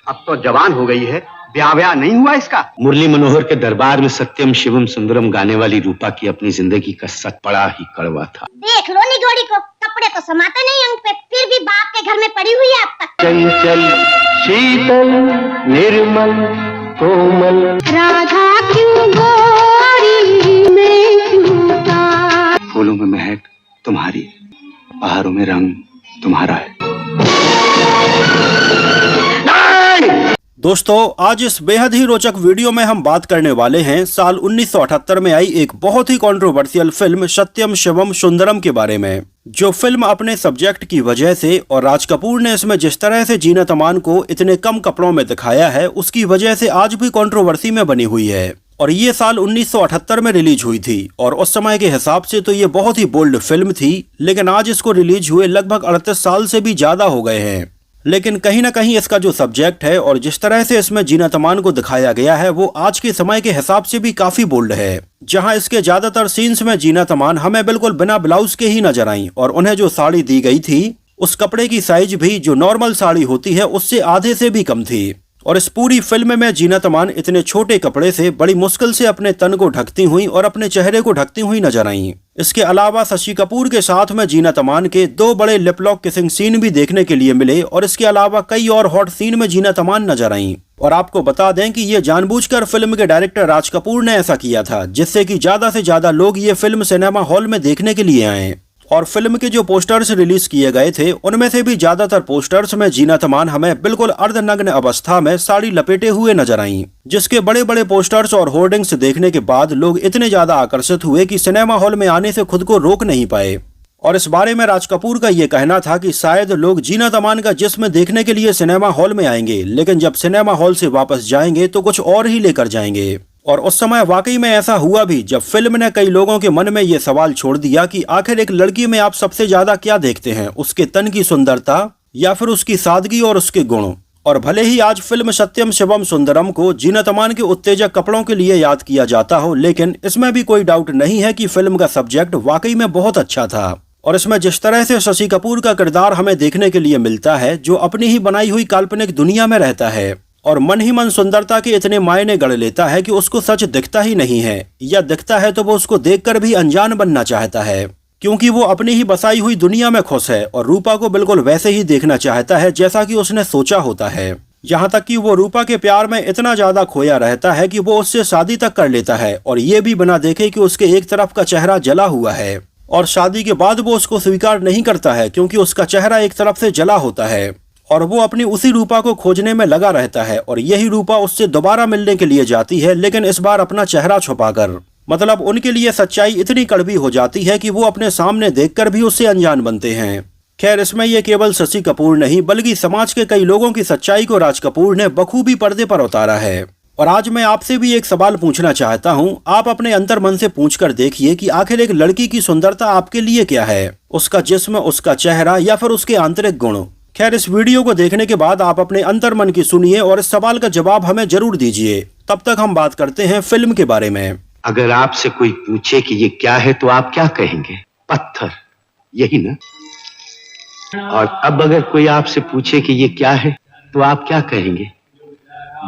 अब तो जवान हो गई है, ब्याह नहीं हुआ इसका। मुरली मनोहर के दरबार में सत्यम शिवम सुंदरम गाने वाली रूपा की अपनी जिंदगी का सच बड़ा ही कड़वा था। देख लो निगोड़ी को, कपड़े तो समाते नहीं अंग पे, फिर भी बाप के घर में पड़ी हुई है अब तक। चंचल शीतल निर्मल कोमल राधा क्यों गोरी में क्यों? फूलों में महक तुम्हारी, पहाड़ों में रंग तुम्हारा है। दोस्तों, आज इस बेहद ही रोचक वीडियो में हम बात करने वाले हैं साल 1978 में आई एक बहुत ही कंट्रोवर्शियल फिल्म सत्यम शिवम सुंदरम के बारे में। जो फिल्म अपने सब्जेक्ट की वजह से और राज कपूर ने इसमें जिस तरह से जीनत अमान को इतने कम कपड़ों में दिखाया है, उसकी वजह से आज भी कंट्रोवर्सी में बनी हुई है। और ये साल 1978 में रिलीज हुई थी और उस समय के हिसाब से तो ये बहुत ही बोल्ड फिल्म थी, लेकिन आज इसको रिलीज हुए लगभग 38 साल से भी ज्यादा हो गए हैं। लेकिन कहीं ना कहीं इसका जो सब्जेक्ट है और जिस तरह से इसमें जीनत अमान को दिखाया गया है, वो आज के समय के हिसाब से भी काफी बोल्ड है। जहां इसके ज्यादातर सीन्स में जीनत अमान हमें बिल्कुल बिना ब्लाउज के ही नजर आई और उन्हें जो साड़ी दी गई थी उस कपड़े की साइज भी जो नॉर्मल साड़ी होती है उससे आधे से भी कम थी। और इस पूरी फिल्म में जीनत अमान इतने छोटे कपड़े से बड़ी मुश्किल से अपने तन को ढकती हुई और अपने चेहरे को ढकती हुई नजर आईं। इसके अलावा शशि कपूर के साथ में जीनत अमान के 2 बड़े लिप लॉक किसिंग सीन भी देखने के लिए मिले और इसके अलावा कई और हॉट सीन में जीनत अमान नजर आईं। और आपको बता दें कि ये जानबूझकर फिल्म के डायरेक्टर राज कपूर ने ऐसा किया था, जिससे कि ज्यादा से ज्यादा लोग ये फिल्म सिनेमा हॉल में देखने के लिए आए। और फिल्म के जो पोस्टर्स रिलीज किए गए थे उनमें से भी ज्यादातर पोस्टर्स में जीनत अमान हमें बिल्कुल अर्धनग्न अवस्था में साड़ी लपेटे हुए नजर आईं, जिसके बड़े बड़े पोस्टर्स और होर्डिंग्स देखने के बाद लोग इतने ज्यादा आकर्षित हुए कि सिनेमा हॉल में आने से खुद को रोक नहीं पाए। और इस बारे में राज कपूर का ये कहना था कि शायद लोग जीनत अमान का जिस्म देखने के लिए सिनेमा हॉल में आएंगे, लेकिन जब सिनेमा हॉल से वापस जाएंगे तो कुछ और ही लेकर जाएंगे। और उस समय वाकई में ऐसा हुआ भी, जब फिल्म ने कई लोगों के मन में ये सवाल छोड़ दिया कि आखिर एक लड़की में आप सबसे ज्यादा क्या देखते हैं, उसके तन की सुंदरता या फिर उसकी सादगी और उसके गुण। और भले ही आज फिल्म सत्यम शिवम सुंदरम को जीनत अमान के उत्तेजक कपड़ों के लिए याद किया जाता हो, लेकिन इसमें भी कोई डाउट नहीं है कि फिल्म का सब्जेक्ट वाकई में बहुत अच्छा था। और इसमें जिस तरह से शशि कपूर का किरदार हमें देखने के लिए मिलता है, जो अपनी ही बनाई हुई काल्पनिक दुनिया में रहता है और मन ही मन सुंदरता के इतने मायने गढ़ लेता है कि उसको सच दिखता ही नहीं है, या दिखता है तो वो उसको देखकर भी अनजान बनना चाहता है, क्योंकि वो अपनी ही बसाई हुई दुनिया में खुश है और रूपा को बिल्कुल वैसे ही देखना चाहता है जैसा कि उसने सोचा होता है। यहाँ तक कि वो रूपा के प्यार में इतना ज्यादा खोया रहता है कि वो उससे शादी तक कर लेता है, और ये भी बिना देखे कि उसके एक तरफ का चेहरा जला हुआ है। और शादी के बाद वो उसको स्वीकार नहीं करता है क्योंकि उसका चेहरा एक तरफ से जला होता है, और वो अपनी उसी रूपा को खोजने में लगा रहता है। और यही रूपा उससे दोबारा मिलने के लिए जाती है, लेकिन इस बार अपना चेहरा छुपाकर। मतलब उनके लिए सच्चाई इतनी कड़वी हो जाती है कि वो अपने सामने देखकर भी उससे अनजान बनते हैं। खैर, इसमें ये केवल शशि कपूर नहीं बल्कि समाज के कई लोगों की सच्चाई को राज कपूर ने बखूबी पर्दे पर उतारा है। और आज मैं आपसे भी एक सवाल पूछना चाहता हूँ। आप अपने अंतर मन से पूछकर देखिए कि आखिर एक लड़की की सुंदरता आपके लिए क्या है, उसका जिस्म, उसका चेहरा या फिर उसके आंतरिक गुण। खैर, इस वीडियो को देखने के बाद आप अपने अंतर मन की सुनिए और इस सवाल का जवाब हमें जरूर दीजिए। तब तक हम बात करते हैं फिल्म के बारे में। अगर आपसे कोई पूछे कि ये क्या है तो आप क्या कहेंगे? पत्थर, यही ना? और अब अगर कोई आपसे पूछे कि ये क्या है तो आप क्या कहेंगे?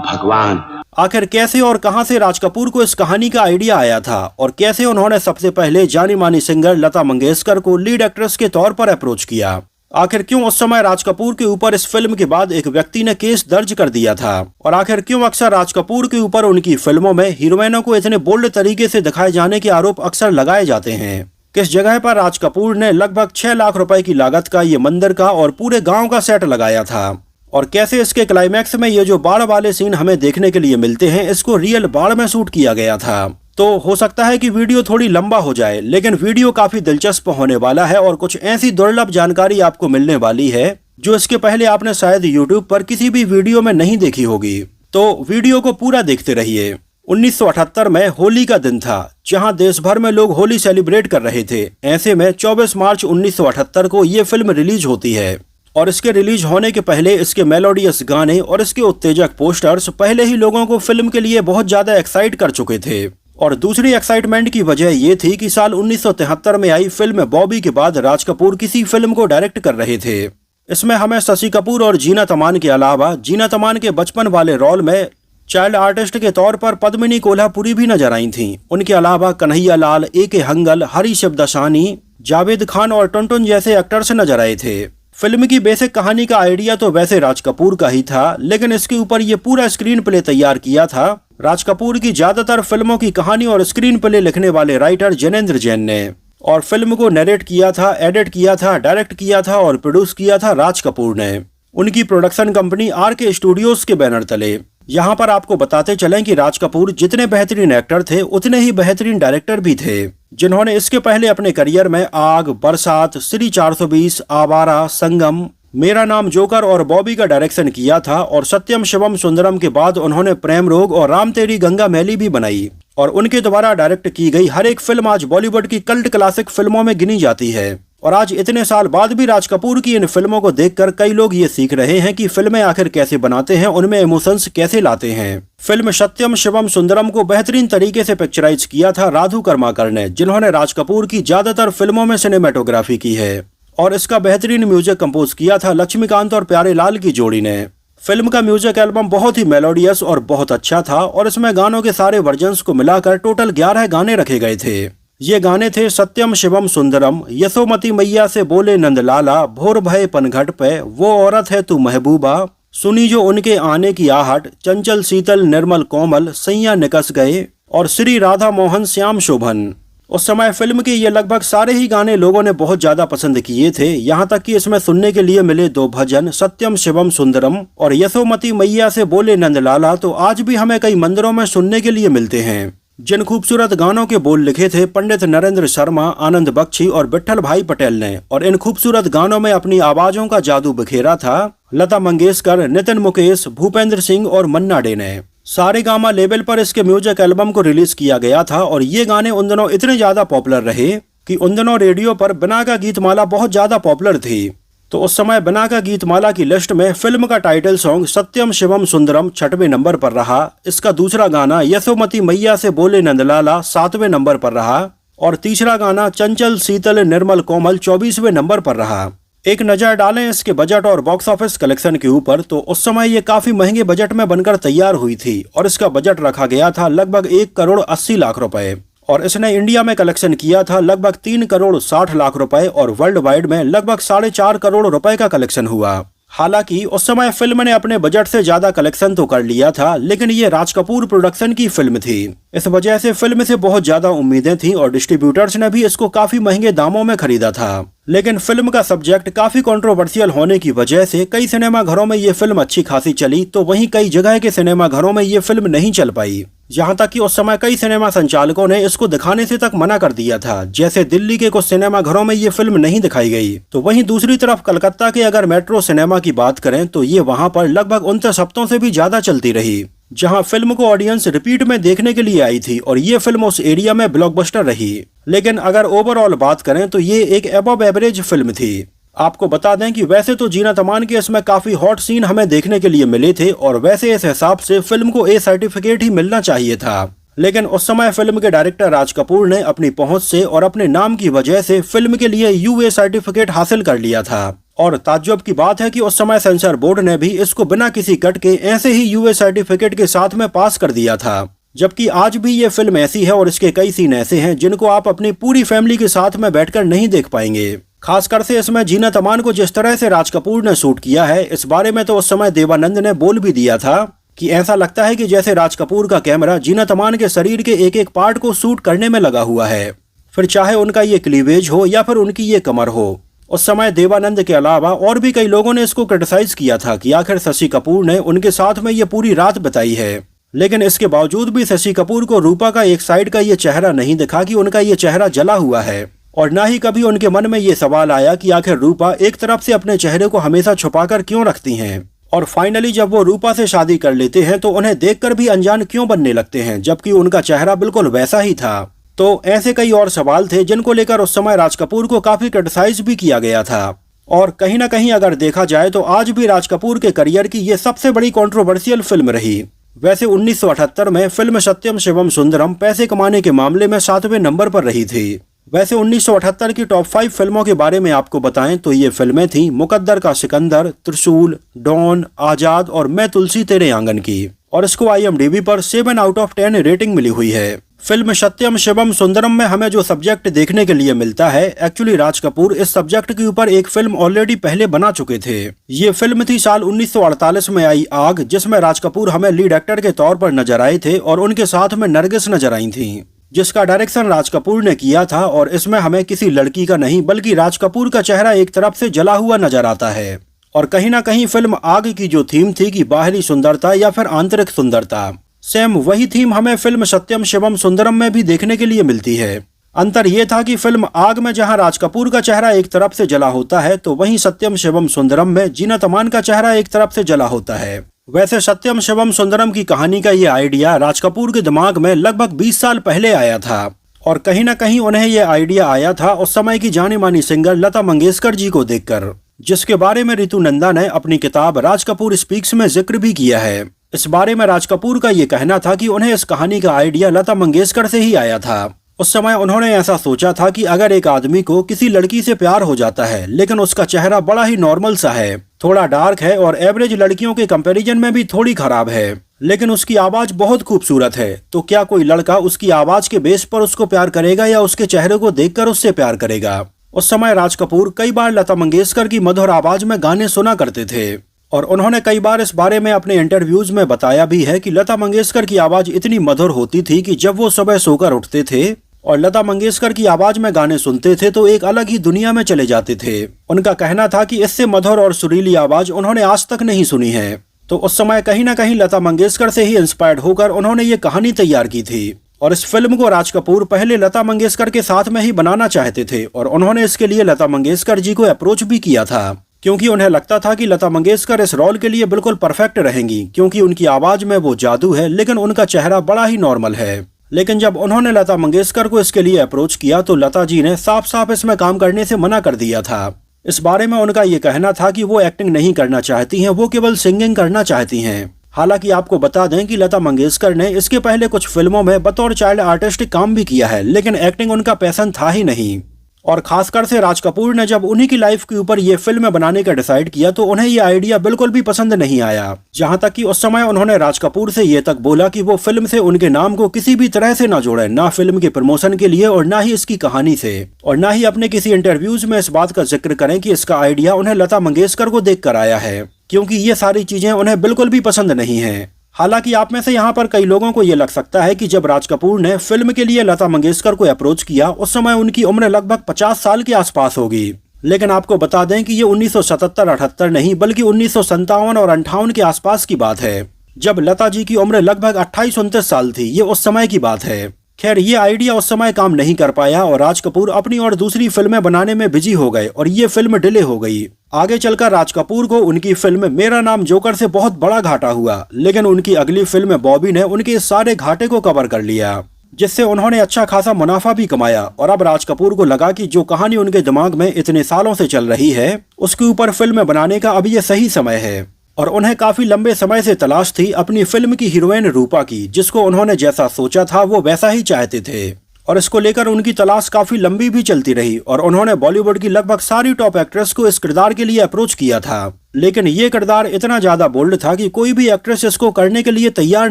भगवान। आखिर कैसे और कहां से राज कपूर को इस कहानी का आइडिया आया था और कैसे उन्होंने सबसे पहले जानी मानी सिंगर लता मंगेशकर को लीड एक्ट्रेस के तौर पर अप्रोच किया? आखिर क्यों उस समय राज कपूर के ऊपर इस फिल्म के बाद एक व्यक्ति ने केस दर्ज कर दिया था? और आखिर क्यों अक्सर राज कपूर के ऊपर उनकी फिल्मों में हीरोइनों को इतने बोल्ड तरीके से दिखाए जाने के आरोप अक्सर लगाए जाते हैं? किस जगह पर राज कपूर ने लगभग 6 लाख रुपए की लागत का ये मंदिर का और पूरे गांव का सेट लगाया था? और कैसे इसके क्लाइमैक्स में ये जो बाढ़ वाले सीन हमें देखने के लिए मिलते हैं, इसको रियल बाढ़ में शूट किया गया था? तो हो सकता है कि वीडियो थोड़ी लंबा हो जाए, लेकिन वीडियो काफी दिलचस्प होने वाला है और कुछ ऐसी दुर्लभ जानकारी आपको मिलने वाली है जो इसके पहले आपने शायद YouTube पर किसी भी वीडियो में नहीं देखी होगी। तो वीडियो को पूरा देखते रहिए। 1978 में होली का दिन था, जहां देश भर में लोग होली सेलिब्रेट कर रहे थे। ऐसे में 24 मार्च 1978 को ये फिल्म रिलीज होती है और इसके रिलीज होने के पहले इसके मेलोडियस गाने और इसके उत्तेजक पोस्टर्स पहले ही लोगों को फिल्म के लिए बहुत ज्यादा एक्साइट कर चुके थे। और दूसरी एक्साइटमेंट की वजह ये थी कि साल 1973 में आई फिल्म बॉबी के बाद राज कपूर किसी फिल्म को डायरेक्ट कर रहे थे। इसमें हमें शशि कपूर और जीनत अमान के अलावा जीनत अमान के बचपन वाले रोल में चाइल्ड आर्टिस्ट के तौर पर पद्मिनी कोल्हापुरी भी नजर आई थीं। उनके अलावा कन्हैया लाल, ए.के. हंगल, हरी शिवदासानी, जावेद खान और टुनटुन जैसे एक्टर्स नजर आए थे। फिल्म की बेसिक कहानी का आइडिया तो वैसे राज कपूर का ही था, लेकिन इसके ऊपर ये पूरा स्क्रीन प्ले तैयार किया था राज कपूर की ज्यादातर फिल्मों की कहानी और स्क्रीन प्ले लिखने वाले राइटर जैनेंद्र जैन ने। और फिल्म को नरेट किया था, एडिट किया था, डायरेक्ट किया था और प्रोड्यूस किया था राज कपूर ने। उनकी प्रोडक्शन कंपनी आर.के. स्टूडियोज के बैनर तले। यहाँ पर आपको बताते चलें कि राज कपूर जितने बेहतरीन एक्टर थे उतने ही बेहतरीन डायरेक्टर भी थे, जिन्होंने इसके पहले अपने करियर में आग, बरसात, श्री 420, आवारा, संगम, मेरा नाम जोकर और बॉबी का डायरेक्शन किया था। और सत्यम शिवम सुंदरम के बाद उन्होंने प्रेम रोग और राम तेरी गंगा मैली भी बनाई। और उनके द्वारा डायरेक्ट की गई हर एक फिल्म आज बॉलीवुड की कल्ट क्लासिक फिल्मों में गिनी जाती है। और आज इतने साल बाद भी राज कपूर की इन फिल्मों को देखकर कई लोग ये सीख रहे हैं कि फिल्में आखिर कैसे बनाते हैं, उनमें इमोशंस कैसे लाते हैं। फिल्म सत्यम शिवम सुंदरम को बेहतरीन तरीके से पिक्चराइज किया था राधू कर्माकर ने, जिन्होंने राज कपूर की ज्यादातर फिल्मों में सिनेमेटोग्राफी की है। और इसका बेहतरीन म्यूजिक कंपोज किया था लक्ष्मीकांत और प्यारे लाल की जोड़ी ने। फिल्म का म्यूजिक एल्बम बहुत ही मेलोडियस और बहुत अच्छा था और इसमें गानों के सारे वर्जन्स को मिलाकर टोटल 11 गाने रखे गए थे। ये गाने थे सत्यम शिवम सुंदरम, यशोमती मैया से बोले नंदलाला, भोर भय पनघट पे, वो औरत है तू महबूबा, सुनी जो उनके आने की आहट, चंचल शीतल निर्मल कोमल, सैया निकस गए और श्री राधा मोहन श्याम शोभन। उस समय फिल्म के ये लगभग सारे ही गाने लोगों ने बहुत ज्यादा पसंद किए थे, यहाँ तक कि इसमें सुनने के लिए मिले 2 भजन, सत्यम शिवम सुंदरम और यशोमती मैया से बोले नंदलाला, तो आज भी हमें कई मंदिरों में सुनने के लिए मिलते हैं। जिन खूबसूरत गानों के बोल लिखे थे पंडित नरेंद्र शर्मा, आनंद बख्शी और विट्ठल भाई पटेल ने, और इन खूबसूरत गानों में अपनी आवाजों का जादू बिखेरा था लता मंगेशकर, नितिन मुकेश, भूपेंद्र सिंह और मन्ना डे ने। सारेगामा लेवल पर इसके म्यूजिक एल्बम को रिलीज किया गया था और ये गाने उन दिनों इतने ज्यादा पॉपुलर रहे कि उन दिनों रेडियो पर बिना का गीतमाला बहुत ज्यादा पॉपुलर थी। तो उस समय बिना का गीतमाला की लिस्ट में फिल्म का टाइटल सॉन्ग सत्यम शिवम सुंदरम 6वें नंबर पर रहा। इसका दूसरा गाना यशोमती मैया से बोले नंदलाला 7वें नंबर पर रहा और तीसरा गाना चंचल शीतल निर्मल कोमल 24वें नंबर पर रहा। एक नजर डालें इसके बजट और बॉक्स ऑफिस कलेक्शन के ऊपर, तो उस समय ये काफी महंगे बजट में बनकर तैयार हुई थी और इसका बजट रखा गया था लगभग 1 करोड़ 80 लाख रुपए और इसने इंडिया में कलेक्शन किया था लगभग 3 करोड़ 60 लाख रुपए और वर्ल्ड वाइड में लगभग 4.5 करोड़ रुपए का कलेक्शन हुआ। हालांकि उस समय फिल्म ने अपने बजट से ज्यादा कलेक्शन तो कर लिया था, लेकिन ये राज कपूर प्रोडक्शन की फिल्म थी। इस वजह से फिल्म से बहुत ज्यादा उम्मीदें थी और डिस्ट्रीब्यूटर्स ने भी इसको काफी महंगे दामों में खरीदा था। लेकिन फिल्म का सब्जेक्ट काफी कंट्रोवर्शियल होने की वजह से कई सिनेमा घरों में ये फिल्म अच्छी खासी चली, तो वहीं कई जगह के सिनेमा घरों में ये फिल्म नहीं चल पाई। यहाँ तक कि उस समय कई सिनेमा संचालकों ने इसको दिखाने से तक मना कर दिया था। जैसे दिल्ली के कुछ सिनेमा घरों में ये फिल्म नहीं दिखाई गई, तो वहीं दूसरी तरफ कलकत्ता के अगर मेट्रो सिनेमा की बात करें तो ये वहाँ पर लगभग 29 हफ्तों से भी ज्यादा चलती रही, जहां फिल्म को ऑडियंस रिपीट में देखने के लिए आई थी और ये फिल्म उस एरिया में ब्लॉकबस्टर रही। लेकिन अगर ओवरऑल बात करें तो ये एक अबव एवरेज फिल्म थी। आपको बता दें कि वैसे तो जीनत अमान के इसमें काफी हॉट सीन हमें देखने के लिए मिले थे और वैसे इस हिसाब से फिल्म को ए सर्टिफिकेट ही मिलना चाहिए था, लेकिन उस समय फिल्म के डायरेक्टर राज कपूर ने अपनी पहुंच से और अपने नाम की वजह से फिल्म के लिए यूए सर्टिफिकेट हासिल कर लिया था। और ताज्जुब की बात है कि उस समय सेंसर बोर्ड ने भी इसको बिना किसी कट के ऐसे ही यूए सर्टिफिकेट के साथ में पास कर दिया था। जबकि आज भी ये फिल्म ऐसी है और इसके कई सीन ऐसे हैं जिनको आप अपनी पूरी फैमिली के साथ में बैठकर नहीं देख पाएंगे। खासकर से इसमें जीनत अमान को जिस तरह से राज कपूर ने शूट किया है, इस बारे में तो उस समय देवानंद ने बोल भी दिया था कि ऐसा लगता है कि जैसे राज कपूर का कैमरा जीनत अमान के शरीर के एक एक पार्ट को शूट करने में लगा हुआ है, फिर चाहे उनका ये क्लीवेज हो या फिर उनकी ये कमर हो। उस समय देवानंद के अलावा और भी कई लोगों ने इसको क्रिटिसाइज किया था कि आखिर शशि कपूर ने उनके साथ में ये पूरी रात बिताई है, लेकिन इसके बावजूद भी शशि कपूर को रूपा का एक साइड का ये चेहरा नहीं दिखा कि उनका ये चेहरा जला हुआ है, और न ही कभी उनके मन में ये सवाल आया कि आखिर रूपा एक तरफ से अपने चेहरे को हमेशा छुपाकर क्यों रखती हैं, और फाइनली जब वो रूपा से शादी कर लेते हैं तो उन्हें देखकर भी अनजान क्यों बनने लगते हैं, जबकि उनका चेहरा बिल्कुल वैसा ही था। तो ऐसे कई और सवाल थे जिनको लेकर उस समय राज कपूर को काफी क्रिटिसाइज भी किया गया था। और कहीं ना कहीं अगर देखा जाए तो आज भी राज कपूर के करियर की ये सबसे बड़ी कंट्रोवर्शियल फिल्म रही। वैसे 1978 में फिल्म सत्यम शिवम सुंदरम पैसे कमाने के मामले में 7वें नंबर पर रही थी। वैसे 1978 की टॉप 5 फिल्मों के बारे में आपको बताएं तो ये फिल्में थीं मुकद्दर का सिकंदर, त्रिशूल, डॉन, आजाद और मैं तुलसी तेरे आंगन की, और इसको IMDb पर 7 आउट ऑफ 10 रेटिंग मिली हुई है। फिल्म सत्यम शिवम सुंदरम में हमें जो सब्जेक्ट देखने के लिए मिलता है, एक्चुअली राज कपूर इस सब्जेक्ट के ऊपर एक फिल्म ऑलरेडी पहले बना चुके थे। ये फिल्म थी साल 1948 में आई आग, जिसमें राज कपूर हमें लीड एक्टर के तौर पर नजर आए थे और उनके साथ में नरगिस नजर आई थी, जिसका डायरेक्शन राज कपूर ने किया था। और इसमें हमें किसी लड़की का नहीं बल्कि राज कपूर का चेहरा एक तरफ से जला हुआ नजर आता है। और कहीं ना कहीं फिल्म आग की जो थीम थी कि बाहरी सुंदरता या फिर आंतरिक सुंदरता, सेम वही थीम हमें फिल्म सत्यम शिवम सुंदरम में भी देखने के लिए मिलती है। अंतर ये था कि फिल्म आग में जहां राज कपूर का चेहरा एक तरफ से जला होता है, तो वहीं सत्यम शिवम सुंदरम में जीनत अमान का चेहरा एक तरफ से जला होता है। वैसे सत्यम शिवम सुंदरम की कहानी का ये आइडिया राज कपूर के दिमाग में लगभग 20 साल पहले आया था, और कहीं ना कहीं उन्हें ये आइडिया आया था उस समय की जानी मानी सिंगर लता मंगेशकर जी को देखकर, जिसके बारे में रितु नंदा ने अपनी किताब राज कपूर स्पीक्स में जिक्र भी किया है। इस बारे में राज कपूर का ये कहना था कि उन्हें इस कहानी का आइडिया लता मंगेशकर से ही आया था। उस समय उन्होंने ऐसा सोचा था कि अगर एक आदमी को किसी लड़की से प्यार हो जाता है लेकिन उसका चेहरा बड़ा ही नॉर्मल सा है, थोड़ा डार्क है और एवरेज लड़कियों के कंपैरिजन में भी थोड़ी खराब है, लेकिन उसकी आवाज बहुत खूबसूरत है, तो क्या कोई लड़का उसकी आवाज के बेस पर उसको प्यार करेगा या उसके चेहरे को देखकर उससे प्यार करेगा। उस समय राज कपूर कई बार लता मंगेशकर की मधुर आवाज में गाने सुना करते थे, और उन्होंने कई बार इस बारे में अपने इंटरव्यूज में बताया भी है कि लता मंगेशकर की आवाज इतनी मधुर होती थी कि जब वो सुबह सोकर उठते थे और लता मंगेशकर की आवाज में गाने सुनते थे तो एक अलग ही दुनिया में चले जाते थे। उनका कहना था कि इससे मधुर और सुरीली आवाज उन्होंने आज तक नहीं सुनी है। तो उस समय कहीं ना कहीं लता मंगेशकर से ही इंस्पायर्ड होकर उन्होंने ये कहानी तैयार की थी, और इस फिल्म को राज कपूर पहले लता मंगेशकर के साथ में ही बनाना चाहते थे, और उन्होंने इसके लिए लता मंगेशकर जी को अप्रोच भी किया था, क्योंकि उन्हें लगता था कि लता मंगेशकर इस रोल के लिए बिल्कुल परफेक्ट रहेंगी, क्योंकि उनकी आवाज में वो जादू है लेकिन उनका चेहरा बड़ा ही नॉर्मल है। लेकिन जब उन्होंने लता मंगेशकर को इसके लिए अप्रोच किया तो लता जी ने साफ साफ इसमें काम करने से मना कर दिया था। इस बारे में उनका ये कहना था कि वो एक्टिंग नहीं करना चाहती हैं, वो केवल सिंगिंग करना चाहती हैं। हालांकि आपको बता दें कि लता मंगेशकर ने इसके पहले कुछ फिल्मों में बतौर चाइल्ड आर्टिस्ट काम भी किया है, लेकिन एक्टिंग उनका पैशन था ही नहीं। और खासकर से राज कपूर ने जब उन्हीं की लाइफ के ऊपर ये फिल्म बनाने का डिसाइड किया तो उन्हें ये आइडिया बिल्कुल भी पसंद नहीं आया। जहां तक कि उस समय उन्होंने राज कपूर से ये तक बोला कि वो फिल्म से उनके नाम को किसी भी तरह से ना जोड़े, ना फिल्म के प्रमोशन के लिए और ना ही इसकी कहानी से, और ना ही अपने किसी इंटरव्यूज में इस बात का जिक्र करें कि इसका आइडिया उन्हें लता मंगेशकर को देख कर आया है, क्योंकि ये सारी चीजें उन्हें बिल्कुल भी पसंद नहीं है। हालांकि आप में से यहाँ पर कई लोगों को ये लग सकता है कि जब राज कपूर ने फिल्म के लिए लता मंगेशकर को अप्रोच किया उस समय उनकी उम्र लगभग 50 साल के आसपास होगी, लेकिन आपको बता दें कि ये 1977-78 नहीं बल्कि 1957 और 58 के आसपास की बात है, जब लता जी की उम्र लगभग 28-29 साल थी। ये उस समय की बात है। खैर, ये आइडिया उस समय काम नहीं कर पाया और राज कपूर अपनी और दूसरी फिल्में बनाने में बिजी हो गए और ये फिल्म डिले हो गई। आगे चलकर राज कपूर को उनकी फिल्म मेरा नाम जोकर से बहुत बड़ा घाटा हुआ, लेकिन उनकी अगली फिल्म बॉबी ने उनके सारे घाटे को कवर कर लिया, जिससे उन्होंने अच्छा खासा मुनाफा भी कमाया। और अब राज कपूर को लगा कि जो कहानी उनके दिमाग में इतने सालों से चल रही है उसके ऊपर फिल्म बनाने का अब ये सही समय है। और उन्हें काफी लंबे समय से तलाश थी अपनी फिल्म की हीरोइन रूपा की, जिसको उन्होंने जैसा सोचा था वो वैसा ही चाहते थे, और इसको लेकर उनकी तलाश काफी लंबी भी चलती रही। और उन्होंने बॉलीवुड की लगभग सारी टॉप एक्ट्रेस को इस किरदार के लिए अप्रोच किया था, लेकिन ये किरदार इतना ज्यादा बोल्ड था कि कोई भी एक्ट्रेस इसको करने के लिए तैयार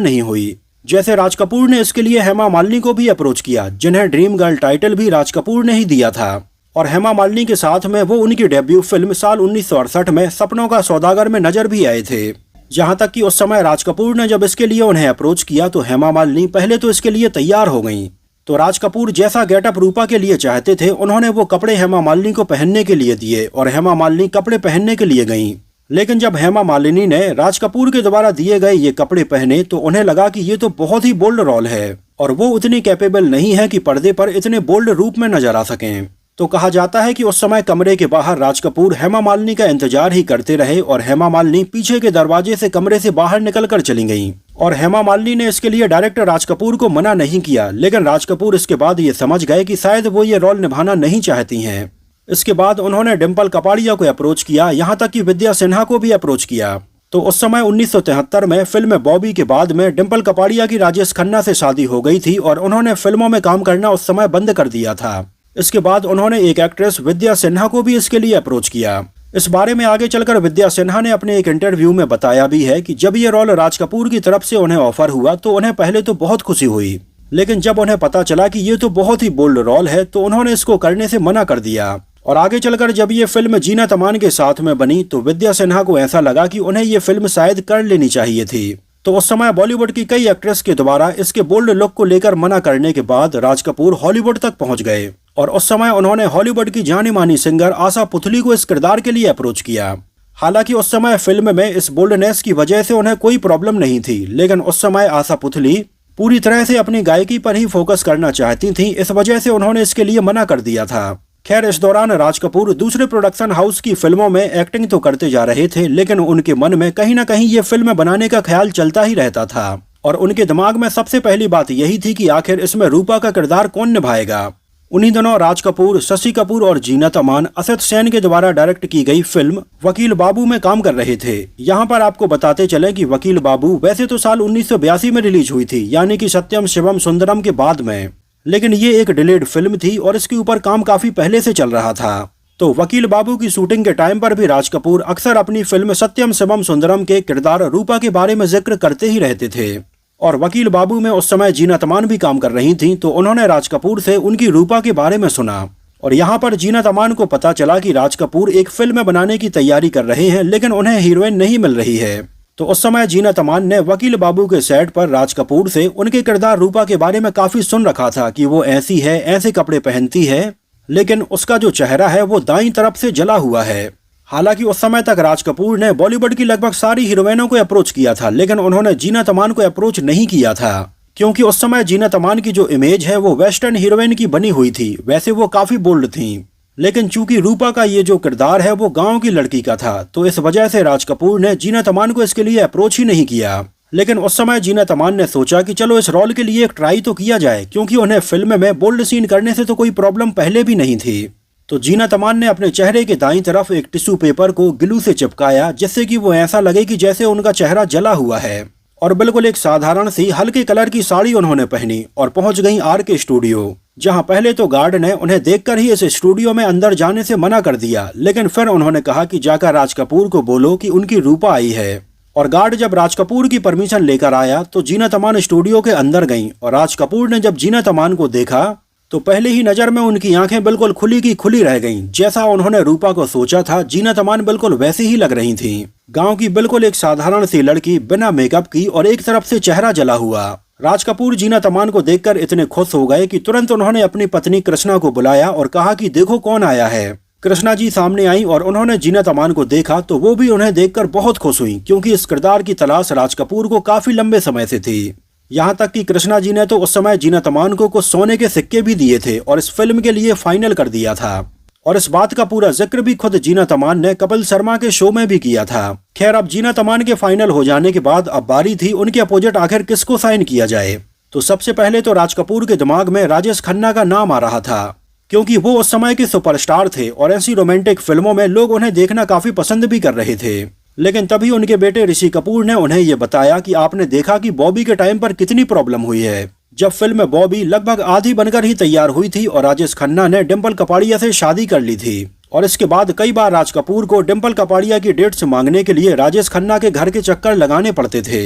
नहीं हुई। जैसे राज कपूर ने इसके लिए हेमा मालिनी को भी अप्रोच किया, जिन्हें ड्रीम गर्ल टाइटल भी राज कपूर ने ही दिया था, और हेमा मालिनी के साथ में वो उनकी डेब्यू फिल्म साल 1968 में सपनों का सौदागर में नजर भी आए थे। जहां तक कि उस समय राज कपूर ने जब इसके लिए उन्हें अप्रोच किया तो हेमा मालिनी पहले तो इसके लिए तैयार हो गईं। तो राज कपूर जैसा गेटअप रूपा के लिए चाहते थे उन्होंने वो कपड़े हेमा मालिनी को पहनने के लिए दिए और हेमा मालिनी कपड़े पहनने के लिए गईं। लेकिन जब हेमा मालिनी ने राज कपूर के द्वारा दिए गए ये कपड़े पहने तो उन्हें लगा कि ये तो बहुत ही बोल्ड रोल है और वो उतनी कैपेबल नहीं है कि पर्दे पर इतने बोल्ड रूप में नजर आ सकें। तो कहा जाता है कि उस समय कमरे के बाहर राज कपूर हेमा मालिनी का इंतजार ही करते रहे और हेमा मालिनी पीछे के दरवाजे से कमरे से बाहर निकलकर चली गईं। और हेमा मालिनी ने इसके लिए डायरेक्टर राज कपूर को मना नहीं किया, लेकिन राज कपूर इसके बाद ये समझ गए कि शायद वो ये रोल निभाना नहीं चाहती हैं। इसके बाद उन्होंने डिम्पल कपाड़िया को अप्रोच किया, यहाँ तक कि विद्या सिन्हा को भी अप्रोच किया। तो उस समय 1973 में फिल्म बॉबी के बाद में डिम्पल कपाड़िया की राजेश खन्ना से शादी हो गई थी और उन्होंने फिल्मों में काम करना उस समय बंद कर दिया था। इसके बाद उन्होंने एक एक्ट्रेस विद्या सिन्हा को भी इसके लिए अप्रोच किया। इस बारे में आगे चलकर विद्या सिन्हा ने अपने एक इंटरव्यू में बताया भी है कि जब ये रोल राज कपूर की तरफ से उन्हें ऑफर हुआ तो उन्हें पहले तो बहुत खुशी हुई, लेकिन जब उन्हें पता चला कि ये तो बहुत ही बोल्ड रोल है तो उन्होंने इसको करने से मना कर दिया। और आगे चलकर जब ये फिल्म जीनत अमान के साथ में बनी तो विद्या सिन्हा को ऐसा लगा कि उन्हें ये फिल्म शायद कर लेनी चाहिए थी। तो उस समय बॉलीवुड की कई एक्ट्रेस के द्वारा इसके बोल्ड लुक को लेकर मना करने के बाद राज कपूर हॉलीवुड तक पहुंच गए और उस समय उन्होंने हॉलीवुड की जानी मानी सिंगर आशा पुथली को इस किरदार के लिए अप्रोच किया। हालांकि उस समय फिल्म में इस बोल्डनेस की वजह से उन्हें कोई प्रॉब्लम नहीं थी, लेकिन उस समय आशा पुथली पूरी तरह से अपनी गायकी पर ही फोकस करना चाहती थी, इस वजह से उन्होंने इसके लिए मना कर दिया था। खैर, इस दौरान राज कपूर दूसरे प्रोडक्शन हाउस की फिल्मों में एक्टिंग तो करते जा रहे थे, लेकिन उनके मन में कहीं न कहीं ये फिल्म बनाने का ख्याल चलता ही रहता था और उनके दिमाग में सबसे पहली बात यही थी कि आखिर इसमें रूपा का किरदार कौन निभाएगा। उन्हीं दिनों राज कपूर, शशि कपूर और जीनत अमान असित सेन के द्वारा डायरेक्ट की गई फिल्म वकील बाबू में काम कर रहे थे। यहाँ पर आपको बताते चले कि वकील बाबू वैसे तो साल 1982 में रिलीज हुई थी, यानी कि सत्यम शिवम सुंदरम के बाद में, लेकिन ये एक डिलेड फिल्म थी और इसके ऊपर काम काफी पहले से चल रहा था। तो वकील बाबू की शूटिंग के टाइम पर भी राज कपूर अक्सर अपनी फिल्म सत्यम शिवम सुंदरम के किरदार रूपा के बारे में जिक्र करते ही रहते थे और वकील बाबू में उस समय जीनत अमान भी काम कर रही थी, तो उन्होंने राज कपूर से उनकी रूपा के बारे में सुना और यहाँ पर जीनत अमान को पता चला कि राज कपूर एक फिल्म बनाने की तैयारी कर रहे हैं, लेकिन उन्हें हीरोइन नहीं मिल रही है। तो उस समय जीनत अमान ने वकील बाबू के सेट पर राज कपूर से उनके किरदार रूपा के बारे में काफी सुन रखा था कि वो ऐसी है, ऐसे कपड़े पहनती है, लेकिन उसका जो चेहरा है वो दाईं तरफ से जला हुआ है। हालांकि उस समय तक राज कपूर ने बॉलीवुड की लगभग सारी हीरोइनों को अप्रोच किया था, लेकिन उन्होंने जीनत अमान को अप्रोच नहीं किया था, क्योंकि उस समय जीनत अमान की जो इमेज है वो वेस्टर्न हीरोइन की बनी हुई थी। वैसे वो काफी बोल्ड थी, लेकिन चूंकि रूपा का ये जो किरदार है वो गांव की लड़की का था, तो इस वजह से राज कपूर ने जीनत अमान को इसके लिए अप्रोच ही नहीं किया। लेकिन उस समय जीनत अमान ने सोचा कि चलो इस रोल के लिए एक ट्राई तो किया जाए, क्योंकि उन्हें फिल्म में बोल्ड सीन करने से तो कोई प्रॉब्लम पहले भी नहीं थी। तो जीनत अमान ने अपने चेहरे के दाईं तरफ एक टिश्यू पेपर को ग्लू से चिपकाया, जिससे कि वो ऐसा लगे कि जैसे उनका चेहरा जला हुआ है, और बिल्कुल एक साधारण सी हल्के कलर की साड़ी उन्होंने पहनी और पहुंच गई आर के स्टूडियो, जहां पहले तो गार्ड ने उन्हें देखकर ही इस स्टूडियो में अंदर जाने से मना कर दिया, लेकिन फिर उन्होंने कहा कि जाकर राज कपूर को बोलो कि उनकी रूपा आई है। और गार्ड जब राज कपूर की परमिशन लेकर आया तो जीनत अमान स्टूडियो के अंदर गईं और राज कपूर ने जब जीनत अमान को देखा तो पहले ही नजर में उनकी आंखें बिल्कुल खुली की खुली रह गईं। जैसा उन्होंने रूपा को सोचा था, जीनत अमान बिल्कुल वैसी ही लग रही थीं। गांव की बिल्कुल एक साधारण सी लड़की, बिना मेकअप की और एक तरफ से चेहरा जला हुआ। राज कपूर जीनत अमान को देखकर इतने खुश हो गए कि तुरंत उन्होंने अपनी पत्नी कृष्णा को बुलाया और कहा कि देखो कौन आया है। कृष्णा जी सामने आई और उन्होंने जीनत अमान को देखा तो वो भी उन्हें देखकर बहुत खुश हुई, क्योंकि इस किरदार की तलाश राज कपूर को काफी लंबे समय से थी। यहाँ तक कि कृष्णा जी ने तो उस समय जीनत अमान को कुछ सोने के सिक्के भी दिए थे और इस फिल्म के लिए फाइनल कर दिया था। और इस बात का पूरा जिक्र भी खुद जीनत अमान ने कपिल शर्मा के शो में भी किया था। खैर, अब जीनत अमान के फाइनल हो जाने के बाद अब बारी थी उनके अपोजिट आखिर किसको साइन किया जाए। तो सबसे पहले तो राज कपूर के दिमाग में राजेश खन्ना का नाम आ रहा था, क्योंकि वो उस समय के सुपरस्टार थे और ऐसी रोमांटिक फिल्मों में लोग उन्हें देखना काफी पसंद भी कर रहे थे। लेकिन तभी उनके बेटे ऋषि कपूर ने उन्हें ये बताया कि आपने देखा कि बॉबी के टाइम पर कितनी प्रॉब्लम हुई है, जब फिल्म बॉबी लगभग आधी बनकर ही तैयार हुई थी और राजेश खन्ना ने डिम्पल कपाड़िया से शादी कर ली थी। और इसके बाद कई बार राज कपूर को डिम्पल कपाड़िया की डेट्स मांगने के लिए राजेश खन्ना के घर के चक्कर लगाने पड़ते थे।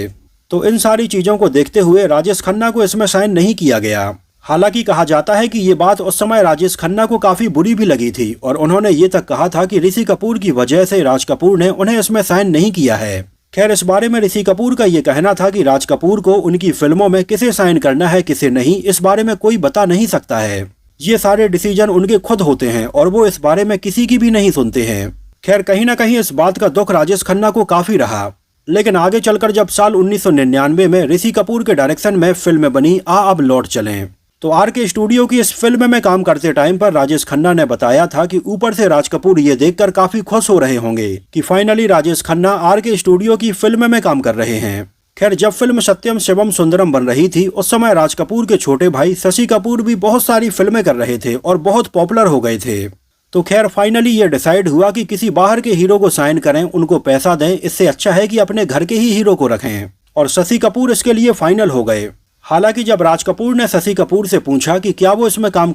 तो इन सारी चीजों को देखते हुए राजेश खन्ना को इसमें साइन नहीं किया गया। हालांकि कहा जाता है कि ये बात उस समय राजेश खन्ना को काफी बुरी भी लगी थी और उन्होंने ये तक कहा था कि ऋषि कपूर की वजह से राज कपूर ने उन्हें इसमें साइन नहीं किया है। खैर, इस बारे में ऋषि कपूर का ये कहना था कि राज कपूर को उनकी फिल्मों में किसे साइन करना है किसे नहीं, इस बारे में कोई बता नहीं सकता है। ये सारे डिसीजन उनके खुद होते हैं और वो इस बारे में किसी की भी नहीं सुनते हैं। खैर, कहीं ना कहीं इस बात का दुख राजेश खन्ना को काफी रहा। लेकिन आगे चलकर जब साल 1999 में ऋषि कपूर के डायरेक्शन में फिल्म बनी आ अब लौट चलें, तो आर के स्टूडियो की इस फिल्म में काम करते टाइम पर राजेश खन्ना ने बताया था कि ऊपर से राज कपूर ये देखकर काफी खुश हो रहे होंगे कि फाइनली राजेश खन्ना आर के स्टूडियो की फिल्म में काम कर रहे हैं। खैर, जब फिल्म सत्यम शिवम सुंदरम बन रही थी उस समय राज कपूर के छोटे भाई शशि कपूर भी बहुत सारी फिल्में कर रहे थे और बहुत पॉपुलर हो गए थे। तो खैर फाइनली ये डिसाइड हुआ कि किसी बाहर के हीरो को साइन करें, उनको पैसा दें, इससे अच्छा है कि अपने घर के ही हीरो को रखें। और शशि कपूर इसके लिए फाइनल हो गए। हालांकि जब राज कपूर ने शशि कपूर से पूछा कि क्या वो इसमें काम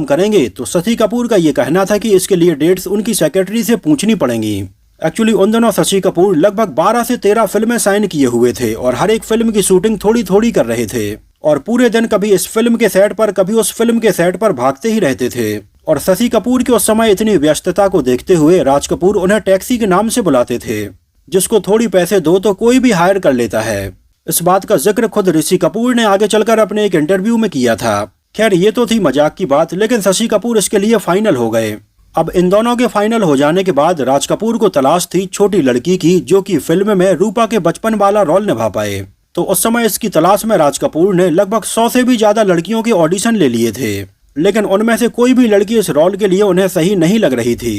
करेंगे, तो शशि कपूर का ये कहना था कि इसके लिए डेट्स उनकी सेक्रेटरी से पूछनी पड़ेंगी। एक्चुअली उन दिनों शशि कपूर लगभग 12 से 13 फिल्में साइन किए हुए थे और हर एक फिल्म की शूटिंग थोड़ी थोड़ी कर रहे थे और पूरे दिन कभी इस फिल्म के सेट पर कभी उस फिल्म के सेट पर भागते ही रहते थे। और शशि कपूर की उस समय इतनी व्यस्तता को देखते हुए राज कपूर उन्हें टैक्सी के नाम से बुलाते थे, जिसको थोड़ी पैसे दो तो कोई भी हायर कर लेता है। इस बात का जिक्र खुद ऋषि कपूर ने आगे चलकर अपने एक इंटरव्यू में किया था। खैर ये तो थी मजाक की बात, लेकिन शशि कपूर इसके लिए फाइनल हो गए। अब इन दोनों के फाइनल हो जाने के बाद राज कपूर को तलाश थी छोटी लड़की की जो कि फिल्म में रूपा के बचपन वाला रोल निभा पाए। तो उस समय इसकी तलाश में राज कपूर ने लगभग 100 से भी ज्यादा लड़कियों के ऑडिशन ले लिए थे, लेकिन उनमें से कोई भी लड़की इस रोल के लिए उन्हें सही नहीं लग रही थी।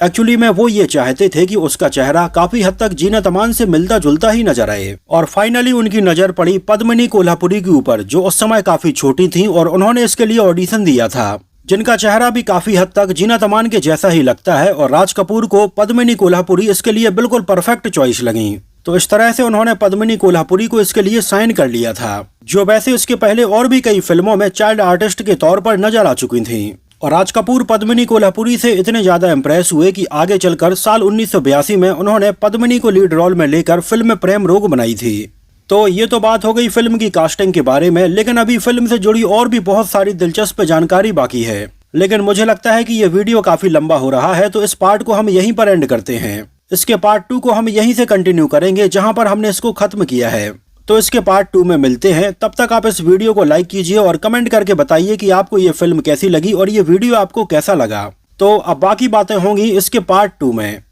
एक्चुअली में वो ये चाहते थे कि उसका चेहरा काफी हद तक जीनत अमान से मिलता जुलता ही नजर आए। और फाइनली उनकी नजर पड़ी पद्मिनी कोल्हापुरी के ऊपर, जो उस समय काफी छोटी थी और उन्होंने इसके लिए ऑडिशन दिया था, जिनका चेहरा भी काफी हद तक जीनत अमान के जैसा ही लगता है। और राज कपूर को पद्मिनी कोल्हापुरी इसके लिए बिल्कुल परफेक्ट चॉइस लगी। तो इस तरह से उन्होंने पद्मिनी कोल्हापुरी को इसके लिए साइन कर लिया था, जो वैसे इसके पहले और भी कई फिल्मों में चाइल्ड आर्टिस्ट के तौर पर नजर आ चुकी थी। और राज कपूर पद्मिनी कोल्हापुरी से इतने ज्यादा इम्प्रेस हुए कि आगे चलकर साल 1982 में उन्होंने पद्मिनी को लीड रोल में लेकर फिल्म प्रेम रोग बनाई थी। तो ये तो बात हो गई फिल्म की कास्टिंग के बारे में, लेकिन अभी फिल्म से जुड़ी और भी बहुत सारी दिलचस्प जानकारी बाकी है। लेकिन मुझे लगता है कि ये वीडियो काफी लंबा हो रहा है, तो इस पार्ट को हम यहीं पर एंड करते हैं। इसके पार्ट 2 को हम यहीं से कंटिन्यू करेंगे जहां पर हमने इसको खत्म किया है। तो इसके पार्ट 2 में मिलते हैं। तब तक आप इस वीडियो को लाइक कीजिए और कमेंट करके बताइए कि आपको ये फिल्म कैसी लगी और ये वीडियो आपको कैसा लगा। तो अब बाकी बातें होंगी इसके पार्ट 2 में।